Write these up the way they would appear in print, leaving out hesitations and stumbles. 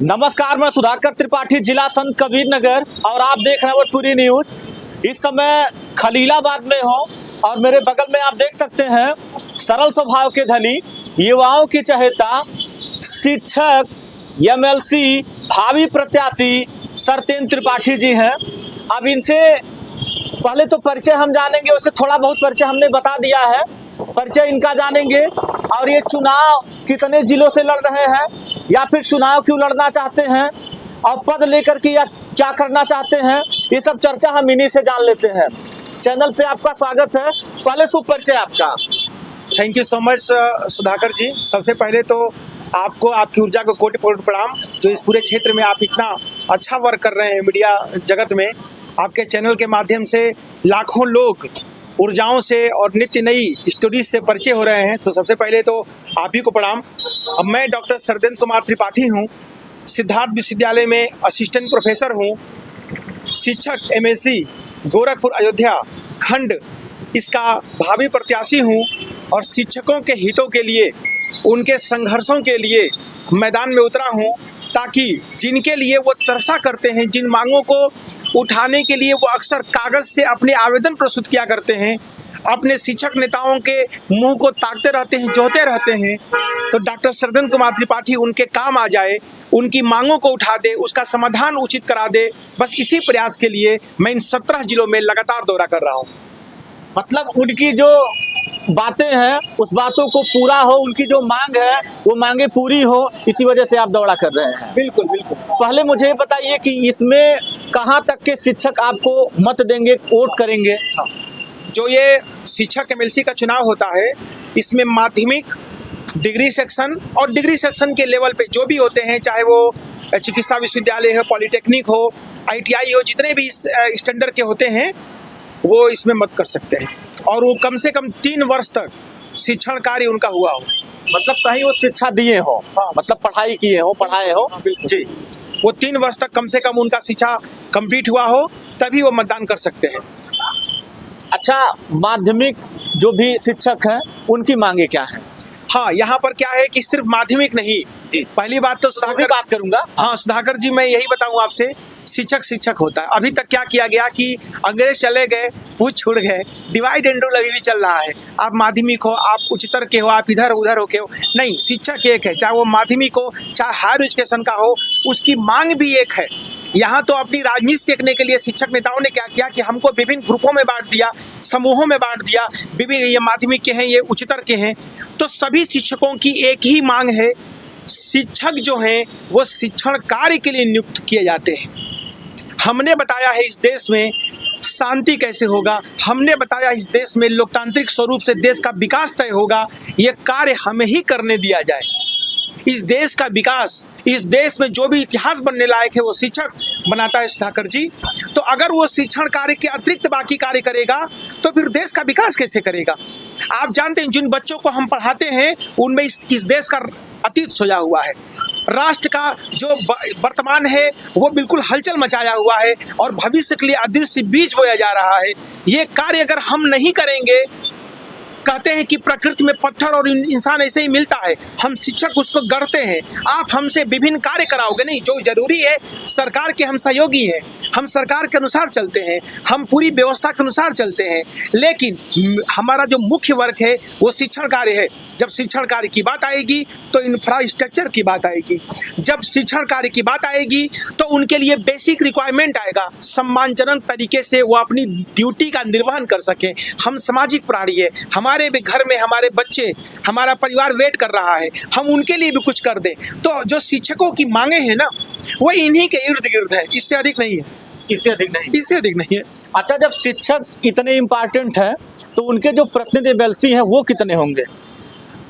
नमस्कार, मैं सुधाकर त्रिपाठी, जिला संत कबीर नगर, और आप देख रहे हैं भोजपुरी न्यूज। इस समय खलीलाबाद में हो और मेरे बगल में आप देख सकते हैं सरल स्वभाव के धनी, युवाओं की चहेता, शिक्षक, एमएलसी, भावी प्रत्याशी सरतेंद्र त्रिपाठी जी हैं। अब इनसे पहले तो परिचय हम जानेंगे, उससे थोड़ा बहुत परिचय हमने बता दिया है, परिचय इनका जानेंगे। और ये चुनाव कितने जिलों से लड़ रहे हैं या फिर चुनाव क्यों लड़ना चाहते हैं और पद लेकर के या क्या करना चाहते हैं, ये सब चर्चा हम इन्हीं से जान लेते हैं। चैनल पे आपका स्वागत है। पहले शुभ परिचय आपका। Thank you so much Sudhakar ji. सबसे पहले तो आपको, आपकी ऊर्जा को कोटि कोटि प्रणाम, जो इस पूरे क्षेत्र में आप इतना अच्छा वर्क कर रहे हैं मीडिया जगत में। आपके चैनल के माध्यम से लाखों लोग ऊर्जाओं से और नित्य नई स्टोरीज से परिचय हो रहे हैं, तो सबसे पहले तो आप ही को प्रणाम। अब मैं डॉक्टर सरतेंद्र कुमार त्रिपाठी हूँ, सिद्धार्थ विश्वविद्यालय में असिस्टेंट प्रोफेसर हूँ, शिक्षक एमएससी गोरखपुर अयोध्या खंड इसका भावी प्रत्याशी हूँ, और शिक्षकों के हितों के लिए, उनके संघर्षों के लिए मैदान में उतरा हूँ, ताकि जिनके लिए वो तरसा करते हैं, जिन मांगों को उठाने के लिए वो अक्सर कागज़ से अपने आवेदन प्रस्तुत किया करते हैं, अपने शिक्षक नेताओं के मुंह को ताकते रहते हैं, जोहते रहते हैं, तो डॉक्टर सरतेंद्र कुमार त्रिपाठी उनके काम आ जाए, उनकी मांगों को उठा दे, उसका समाधान उचित करा दे। बस इसी प्रयास के लिए मैं इन 17 जिलों में लगातार दौरा कर रहा हूँ। मतलब उनकी जो बातें हैं उस बातों को पूरा हो, उनकी जो मांग है वो मांगे पूरी हो, इसी वजह से आप दौड़ा कर रहे हैं। बिल्कुल बिल्कुल। पहले मुझे ये बताइए कि इसमें कहाँ तक के शिक्षक आपको मत देंगे, वोट करेंगे? जो ये शिक्षक एमएलसी का चुनाव होता है, इसमें माध्यमिक, डिग्री सेक्शन और डिग्री सेक्शन के लेवल पे जो भी होते हैं, चाहे वो चिकित्सा विश्वविद्यालय हो, पॉलिटेक्निक हो, आईटीआई हो, जितने भी इस स्टैंडर्ड के होते हैं वो इसमें मत कर सकते हैं, और वो कम से कम 3 वर्ष तक शिक्षण कार्य उनका हुआ हो। मतलब कहीं वो शिक्षा दिए हो, मतलब पढ़ाई किए हो, पढ़ाए हो जी, वो 3 वर्ष तक कम से कम उनका शिक्षा कंप्लीट हुआ हो, तभी वो मतदान कर सकते हैं। अच्छा, माध्यमिक जो भी शिक्षक हैं उनकी मांगे क्या है? हाँ, यहाँ पर क्या है कि सिर्फ माध्यमिक नहीं, पहली बात तो सुधाकर बात करूंगा। हाँ सुधाकर जी, मैं यही बताऊँ आपसे, शिक्षक शिक्षक होता है। अभी तक क्या किया गया कि अंग्रेज चले गए, पूछ छुड़ गए, डिवाइड एंड रूल अभी भी चल रहा है। आप माध्यमिक हो, आप उच्चतर के हो, आप इधर उधर हो के हो, नहीं, शिक्षक एक है, चाहे वो माध्यमिक हो, चाहे हायर एजुकेशन का हो, उसकी मांग भी एक है। यहाँ तो अपनी राजनीति सीखने के लिए शिक्षक नेताओं ने क्या किया कि हमको विभिन्न ग्रुपों में बांट दिया, समूहों में बांट दिया, विभिन्न, ये माध्यमिक के हैं, ये उच्चतर के हैं, तो सभी शिक्षकों की एक ही मांग है, शिक्षक जो हैं वो शिक्षण कार्य के लिए नियुक्त किए जाते हैं। हमने बताया है इस देश में शांति कैसे होगा, हमने बताया इस देश में लोकतांत्रिक स्वरूप से देश का विकास तय होगा, ये कार्य हमें ही करने दिया जाए। इस देश का विकास, इस देश में जो भी इतिहास बनने लायक है वो शिक्षक बनाता है सुधाकर जी। तो अगर वो शिक्षण कार्य के अतिरिक्त बाकी कार्य करेगा तो फिर देश का विकास कैसे करेगा? आप जानते हैं, जिन बच्चों को हम पढ़ाते हैं उनमें इस देश का अतीत सोया हुआ है, राष्ट्र का जो वर्तमान है वो बिल्कुल हलचल मचाया हुआ है, और भविष्य के लिए अदृश्य बीज बोया जा रहा है। ये कार्य अगर हम नहीं करेंगे, कहते हैं कि प्रकृति में पत्थर और इंसान ऐसे ही मिलता है, हम शिक्षक उसको गढ़ते हैं। आप हमसे विभिन्न कार्य कराओगे नहीं, जो जरूरी है, सरकार के हम सहयोगी हैं, हम सरकार के अनुसार चलते हैं, हम पूरी व्यवस्था के अनुसार चलते हैं, लेकिन हमारा जो मुख्य वर्क है वो शिक्षण कार्य है। जब शिक्षण कार्य की बात आएगी तो इंफ्रास्ट्रक्चर की बात आएगी, जब शिक्षण कार्य की बात आएगी तो उनके लिए बेसिक रिक्वायरमेंट आएगा, सम्मानजनक तरीके से वो अपनी ड्यूटी का निर्वहन कर सकें। हम सामाजिक प्राणी है, हमारे भी घर में हमारे बच्चे, हमारा परिवार वेट कर रहा है, हम उनके लिए भी कुछ कर दें। तो जो शिक्षकों की मांगे हैं ना, वो इन्हीं के इर्द गिर्द है, इससे अधिक नहीं है, इससे अधिक नहीं है। अच्छा, जब शिक्षक इतने इम्पोर्टेंट है तो उनके जो प्रतिनिधि एमएलसी हैं वो कितने होंगे?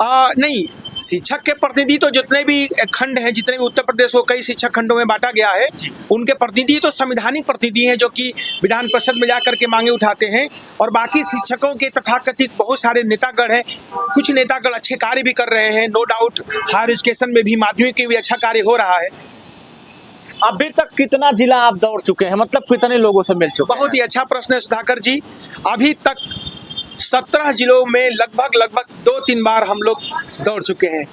नहीं, शिक्षक के प्रतिनिधि तो जितने भी खंड हैं, जितने भी उत्तर प्रदेश को कई शिक्षक खंडों में बांटा गया है, उनके प्रतिनिधि तो संवैधानिक प्रतिनिधि हैं, जो कि विधान परिषद में जाकर के मांगे उठाते हैं। और बाकी शिक्षकों के तथाकथित बहुत सारे नेतागण हैं, कुछ नेतागण अच्छे कार्य भी कर रहे हैं, नो डाउट। हायर एजुकेशन में भी, माध्यमिक में भी अच्छा कार्य हो रहा है। अभी तक कितना जिला आप दौड़ चुके हैं, मतलब कितने लोगों से मिल चुके हैं? बहुत ही अच्छा प्रश्न है सुधाकर जी। अभी तक 17 जिलों में लगभग 2-3 बार हम लोग दौड़ चुके हैं।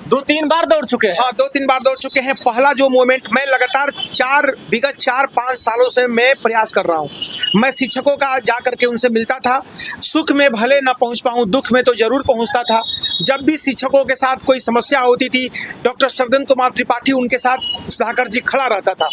2-3 बार दौड़ चुके हैं। हाँ, 2-3 बार दौड़ चुके हैं। पहला जो मोमेंट, मैं लगातार विगत 4-5 सालों से मैं प्रयास कर रहा हूँ। मैं शिक्षकों का जा करके उनसे मिलता था। सुख में भले ना पहुँच पाऊँ, दुख में तो जरूर पहुँचता था। जब भी शिक्षकों के साथ कोई समस्या होती थी, डॉक्टर सरदन कुमार त्रिपाठी उनके साथ सुधाकर जी खड़ा रहता था।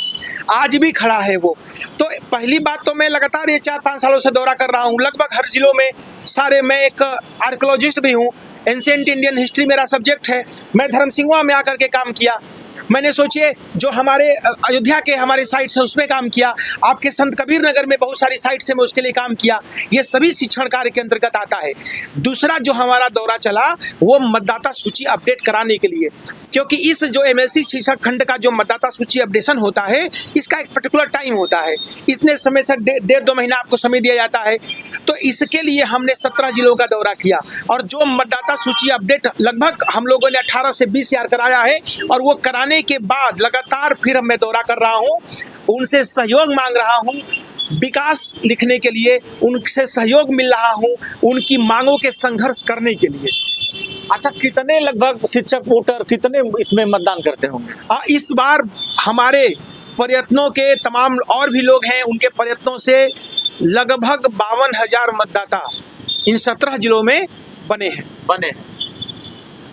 आज भी खड़ा है वो। तो पहली बात तो मैं लगातार ये 4-5 सालों से दौरा कर रहा हूँ, लगभग हर जिलों में सारे। मैं एक आर्कियोलॉजिस्ट भी हूँ, एंशिएंट इंडियन हिस्ट्री मेरा सब्जेक्ट है। मैं धर्मसिंहवा में आकर के काम किया। मैंने सोचिए जो हमारे अयोध्या के हमारे साइट्स हैं उसमें काम किया। आपके संत कबीर नगर में बहुत सारी साइट्स हैं, मैं उसके लिए काम किया। ये सभी शिक्षण कार्य के अंतर्गत आता है। दूसरा जो हमारा दौरा चला वो मतदाता सूची अपडेट कराने के लिए, क्योंकि इस जो एमएलसी शिक्षक खंड का जो मतदाता सूची अपडेशन होता है, इसका एक पर्टिकुलर टाइम होता है। इतने समय से 1.5-2 महीना आपको समय दिया जाता है। तो इसके लिए हमने 17 जिलों का दौरा किया और जो मतदाता सूची अपडेट लगभग हम लोगों ने 18 से 20 हजार कराया है। और वो कराने के बाद लगातार फिर मैं दौरा कर रहा हूँ, उनसे सहयोग मांग रहा हूँ, विकास लिखने के लिए उनसे सहयोग मिल रहा हूँ, उनकी मांगों के संघर्ष करने के लिए। अच्छा, कितने लगभग शिक्षक वोटर कितने इसमें मतदान करते होंगे? इस बार हमारे प्रयत्नों के तमाम और भी लोग हैं, उनके प्रयत्नों से लगभग 52,000 मतदाता इन 17 जिलों में बने हैं।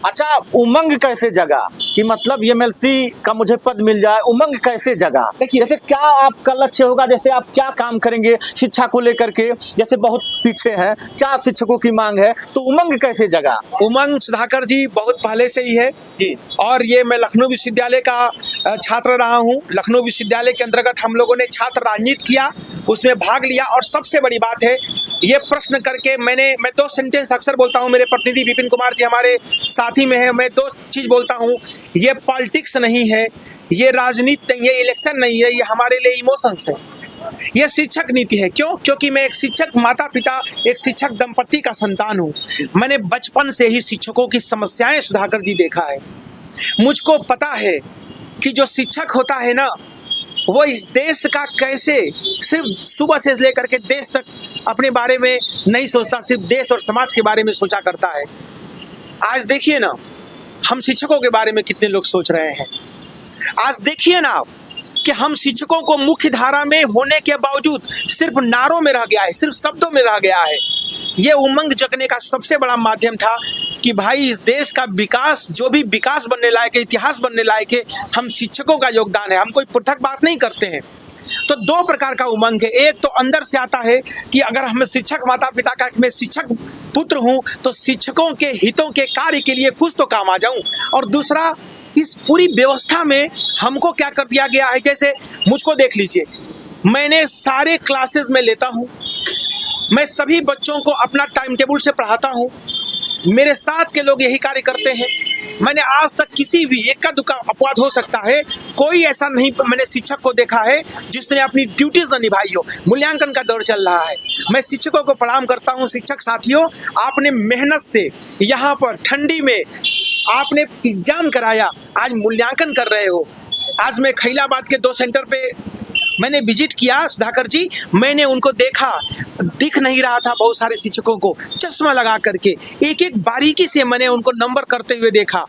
अच्छा, उमंग कैसे जगा कि मतलब एमएलसी का मुझे पद मिल जाए? उमंग कैसे जगा? देखिए, जैसे क्या आपका लक्ष्य होगा, जैसे आप क्या काम करेंगे शिक्षा को लेकर के? जैसे बहुत पीछे हैं, 4 शिक्षकों की मांग है, तो उमंग कैसे जगा? उमंग सुधाकर जी बहुत पहले से ही है जी। और ये मैं लखनऊ विश्वविद्यालय का छात्र रहा हूँ। लखनऊ विश्वविद्यालय के अंतर्गत हम लोगों ने छात्र राजनीति किया, उसमें भाग लिया। और सबसे बड़ी बात है, ये प्रश्न करके मैं 2 सेंटेंस अक्सर बोलता हूँ। मेरे प्रतिनिधि विपिन कुमार जी हमारे साथी में है। मैं 2 चीज बोलता हूँ, ये पॉलिटिक्स नहीं है, ये राजनीति नहीं है, इलेक्शन नहीं है, ये हमारे लिए इमोशंस है। ये शिक्षक नीति है। क्यों? क्योंकि मैं एक शिक्षक माता पिता, एक शिक्षक दंपति का संतान हूँ। मैंने बचपन से ही शिक्षकों की समस्याएं सुधाकर जी देखा है। मुझको पता है कि जो शिक्षक होता है ना, वो इस देश का कैसे सिर्फ सुबह से लेकर के देश तक अपने बारे में नहीं सोचता, सिर्फ देश और समाज के बारे में सोचा करता है। आज देखिए ना, हम शिक्षकों के बारे में कितने लोग सोच रहे हैं। आज देखिए ना कि हम शिक्षकों को मुख्य धारा में होने के बावजूद सिर्फ नारों में रह गया है, सिर्फ शब्दों में रह गया है। ये उमंग जगने का सबसे बड़ा माध्यम था कि भाई इस देश का विकास, जो भी विकास बनने लायक है, इतिहास बनने लायक है, हम शिक्षकों का योगदान है। हम कोई पृथक बात नहीं करते हैं। तो 2 प्रकार का उमंग है। एक तो अंदर से आता है कि अगर हम शिक्षक माता पिता का, मैं शिक्षक पुत्र हूँ, तो शिक्षकों के हितों के कार्य के लिए कुछ तो काम आ जाऊं। और दूसरा, इस पूरी व्यवस्था में हमको क्या कर दिया गया है। जैसे मुझको देख लीजिए, मैंने सारे क्लासेस में लेता हूँ, मैं सभी बच्चों को अपना टाइम टेबल से पढ़ाता हूँ, मेरे साथ के लोग यही कार्य करते हैं। मैंने आज तक किसी भी इक्का दुक्का अपवाद हो सकता है, कोई ऐसा नहीं मैंने शिक्षक को देखा है जिसने अपनी ड्यूटीज न निभाई हो। मूल्यांकन का दौर चल रहा है, मैं शिक्षकों को प्रणाम करता हूँ। शिक्षक साथियों, आपने मेहनत से यहाँ पर ठंडी में आपने एग्जाम कराया, आज मूल्यांकन कर रहे हो। आज मैं खैलाबाद के 2 सेंटर पे मैंने विजिट किया सुधाकर जी, मैंने उनको देखा, दिख नहीं रहा था बहुत सारे शिक्षकों को, चश्मा लगा करके एक एक बारीकी से मैंने उनको नंबर करते हुए देखा।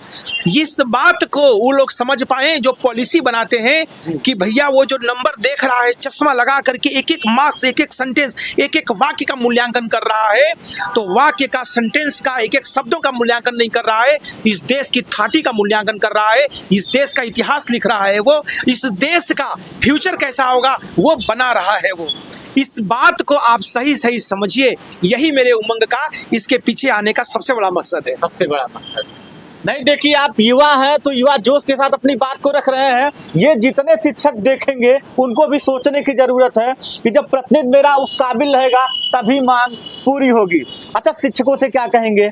इस बात को वो लोग समझ पाए जो पॉलिसी बनाते हैं कि भैया वो जो नंबर देख रहा है चश्मा लगा करके, एक एक मार्क्स, एक एक सेंटेंस, एक एक वाक्य का मूल्यांकन कर रहा है, तो वाक्य का, सेंटेंस का, एक एक शब्दों का मूल्यांकन नहीं कर रहा है, इस देश की थाटी का मूल्यांकन कर रहा है, इस देश का इतिहास लिख रहा है, वो इस देश का फ्यूचर कैसा होगा वो बना रहा है। वो इस बात को आप सही सही समझिए, यही मेरे उमंग का, इसके पीछे आने का सबसे बड़ा मकसद है। सबसे बड़ा मकसद नहीं, देखिए आप युवा हैं तो युवा जोश के साथ अपनी बात को रख रहे हैं। ये जितने शिक्षक देखेंगे उनको भी सोचने की जरूरत है कि जब प्रतिनिधि मेरा उस काबिल रहेगा तभी मांग पूरी होगी। अच्छा, शिक्षकों से क्या कहेंगे?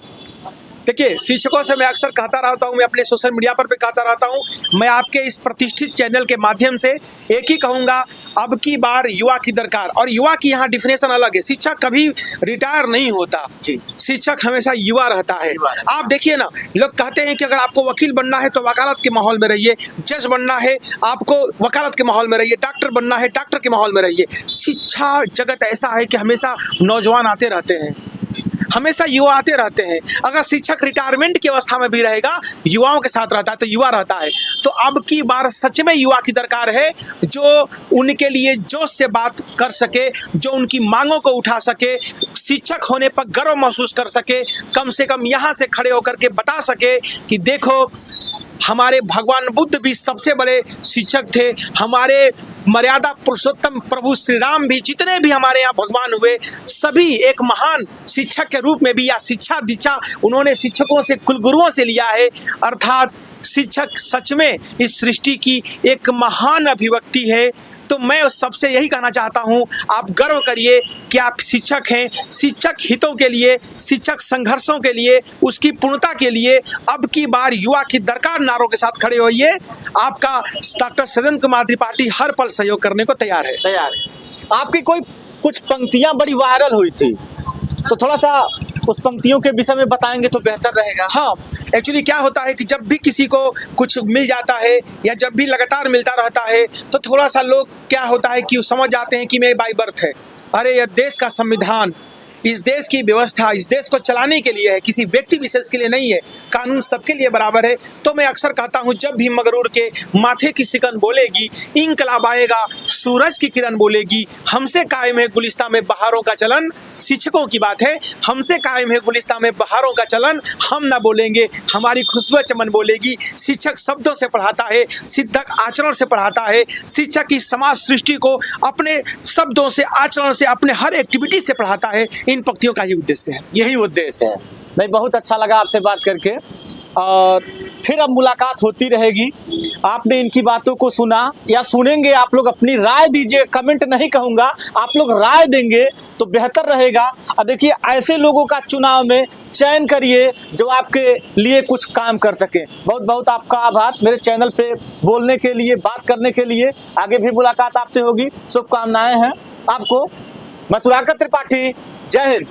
देखिए, शिक्षकों से मैं अक्सर कहता रहता हूँ, मैं अपने सोशल मीडिया पर भी कहता रहता हूँ, मैं आपके इस प्रतिष्ठित चैनल के माध्यम से एक ही कहूँगा, अब की बार युवा की दरकार। और युवा की यहाँ डिफिनेशन अलग है। शिक्षक कभी रिटायर नहीं होता, शिक्षक हमेशा युवा रहता है। आप देखिए ना, लोग कहते हैं कि अगर आपको वकील बनना है तो वकालत के माहौल में रहिए, जज बनना है आपको वकालत के माहौल में रहिए, डॉक्टर बनना है डॉक्टर के माहौल में रहिए। शिक्षा जगत ऐसा है कि हमेशा नौजवान आते रहते हैं। हमेशा युवा आते रहते हैं। अगर शिक्षक रिटायरमेंट की अवस्था में भी रहेगा, युवाओं के साथ रहता है तो युवा रहता है। तो अब की बार सच में युवा की दरकार है, जो उनके लिए जोश से बात कर सके, जो उनकी मांगों को उठा सके, शिक्षक होने पर गर्व महसूस कर सके, कम से कम यहाँ से खड़े होकर के बता सके कि देखो हमारे भगवान बुद्ध भी सबसे बड़े शिक्षक थे, हमारे मर्यादा पुरुषोत्तम प्रभु श्री राम भी, जितने भी हमारे यहाँ भगवान हुए सभी एक महान शिक्षक के रूप में भी, या शिक्षा दीक्षा उन्होंने शिक्षकों से, कुलगुरुओं से लिया है। अर्थात शिक्षक सच में इस सृष्टि की एक महान अभिव्यक्ति है। तो मैं सबसे यही कहना चाहता हूं, आप गर्व करिए कि आप शिक्षक हैं। शिक्षक हितों के लिए, शिक्षक संघर्षों के लिए, उसकी पूर्णता के लिए अब की बार युवा की दरकार नारों के साथ खड़े होइए। आपका डॉक्टर सज्जन कुमार त्रिपाठी हर पल सहयोग करने को तैयार है। आपकी कोई कुछ पंक्तियां बड़ी वायरल हुई थी, तो थोड़ा सा उस पंक्तियों के विषय में बताएंगे तो बेहतर रहेगा। हाँ, एक्चुअली क्या होता है कि जब भी किसी को कुछ मिल जाता है या जब भी लगातार मिलता रहता है तो थोड़ा सा लोग क्या होता है कि समझ जाते हैं कि मैं बाई बर्थ है। अरे यह देश का संविधान, इस देश की व्यवस्था इस देश को चलाने के लिए है, किसी व्यक्ति विशेष के लिए नहीं है। कानून सबके लिए बराबर है। तो मैं अक्सर कहता हूं, जब भी मगरूर के माथे की सिकन बोलेगी, इंकलाब आएगा, सूरज की किरण बोलेगी, हमसे कायम है गुलिस्तां में बहारों का चलन। शिक्षकों की बात है, हमसे कायम है गुलिस्तां में बहारों का चलन। हम ना बोलेंगे, हमारी खुशबू चमन बोलेगी। शिक्षक शब्दों से पढ़ाता है, शिक्षक आचरण से पढ़ाता है। शिक्षक इस समाज सृष्टि को अपने शब्दों से, आचरण से, अपने हर एक्टिविटी से पढ़ाता है। इन पंक्तियों का ही उद्देश्य है, यही उद्देश्य है। नहीं, बहुत अच्छा लगा आपसे बात करके, और फिर अब मुलाकात होती रहेगी। आपने इनकी बातों को सुना या सुनेंगे, आप लोग अपनी राय दीजिए। कमेंट नहीं कहूँगा, आप लोग राय देंगे तो बेहतर रहेगा। और देखिए, ऐसे लोगों का चुनाव में चयन करिए जो आपके लिए कुछ काम कर सके। बहुत बहुत आपका आभार मेरे चैनल पे बोलने के लिए, बात करने के लिए। आगे भी मुलाकात आपसे होगी, शुभकामनाएं हैं आपको। मैं सुधाकर त्रिपाठी, जय हिंद।